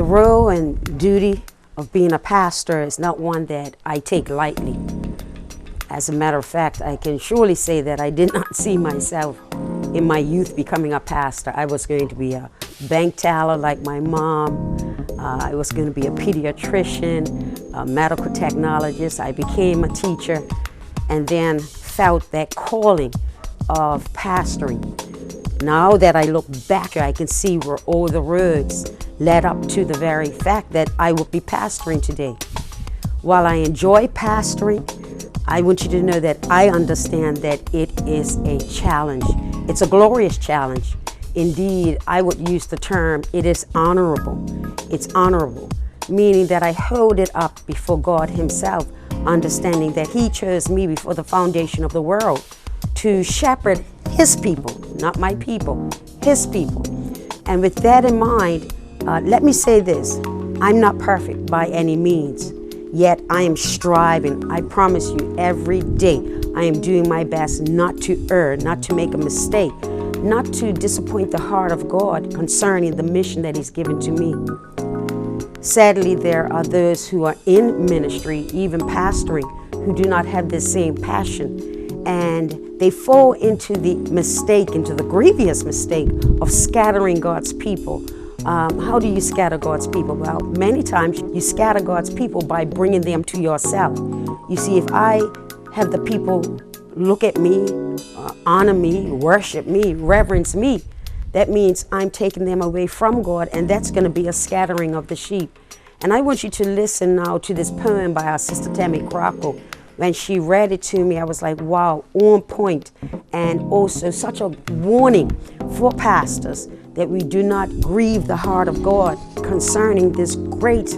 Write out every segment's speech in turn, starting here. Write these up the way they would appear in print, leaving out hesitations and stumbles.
The role and duty of being a pastor is not one that I take lightly. As a matter of fact, I can surely say that I did not see myself in my youth becoming a pastor. I was going to be a bank teller like my mom. I was going to be a pediatrician, a medical technologist. I became a teacher and then felt that calling of pastoring. Now that I look back, I can see where all the roads led up to the very fact that I would be pastoring today. While I enjoy pastoring, I want you to know that I understand that it is a challenge. It's a glorious challenge. Indeed, I would use the term, it is honorable. It's honorable, meaning that I hold it up before God Himself, understanding that He chose me before the foundation of the world to shepherd His people, not my people, His people. And with that in mind, let me say this, I'm not perfect by any means, yet I am striving. I promise you, every day I am doing my best not to err, not to make a mistake, not to disappoint the heart of God concerning the mission that He's given to me. Sadly, there are those who are in ministry, even pastoring, who do not have this same passion, and they fall into the mistake, into the grievous mistake of scattering God's people. How do you scatter God's people? Well, many times you scatter God's people by bringing them to yourself. You see, if I have the people look at me, honor me, worship me, reverence me, that means I'm taking them away from God, and that's going to be a scattering of the sheep. And I want you to listen now to this poem by our sister Tamie Crockwell. When she read it to me, I was like, wow, on point, and also such a warning for pastors that we do not grieve the heart of God concerning this great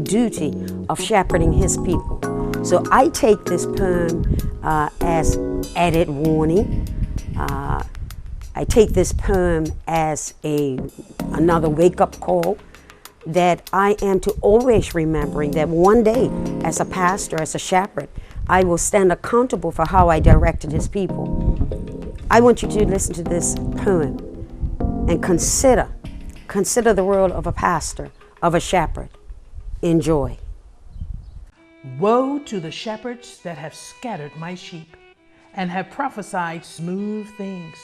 duty of shepherding His people. So I take this poem as added warning. I take this poem as another wake-up call that I am to always remembering that one day as a pastor, as a shepherd, I will stand accountable for how I directed His people. I want you to listen to this poem and consider the role of a pastor, of a shepherd. Enjoy. Woe to the shepherds that have scattered my sheep and have prophesied smooth things.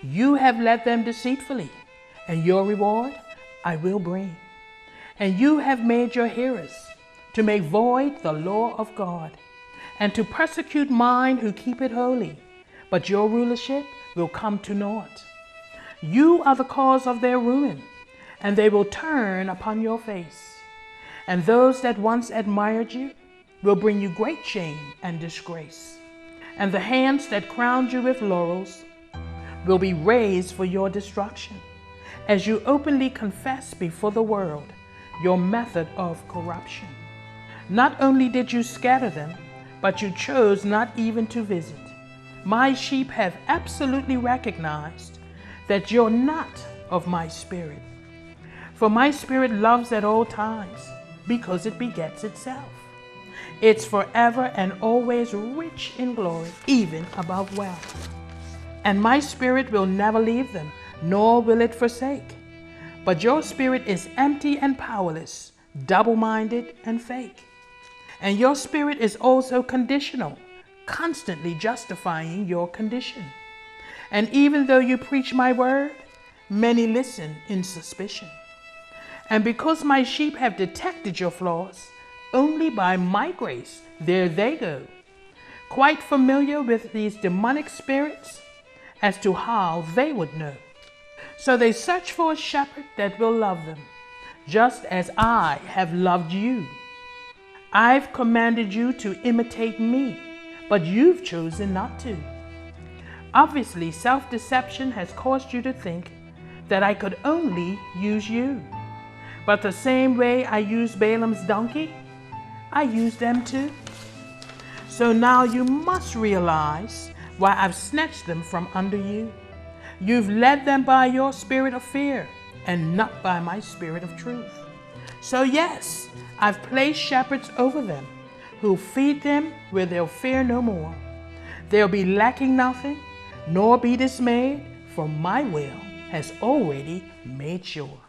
You have led them deceitfully, and your reward I will bring. And you have made your hearers to make void the law of God, and to persecute mine who keep it holy. But your rulership will come to naught. You are the cause of their ruin, and they will turn upon your face. And those that once admired you will bring you great shame and disgrace. And the hands that crowned you with laurels will be raised for your destruction, as you openly confess before the world your method of corruption. Not only did you scatter them, but you chose not even to visit. My sheep have absolutely recognized that you're not of my spirit. For my spirit loves at all times, because it begets itself. It's forever and always rich in glory, even above wealth. And my spirit will never leave them, nor will it forsake. But your spirit is empty and powerless, double-minded and fake. And your spirit is also conditional, constantly justifying your condition. And even though you preach my word, many listen in suspicion. And because my sheep have detected your flaws, only by my grace, there they go, quite familiar with these demonic spirits as to how they would know. So they search for a shepherd that will love them, just as I have loved you. I've commanded you to imitate me, but you've chosen not to. Obviously, self-deception has caused you to think that I could only use you. But the same way I used Balaam's donkey, I used them too. So now you must realize why I've snatched them from under you. You've led them by your spirit of fear and not by my spirit of truth. So yes, I've placed shepherds over them who feed them where they'll fear no more. They'll be lacking nothing, nor be dismayed, for my will has already made sure.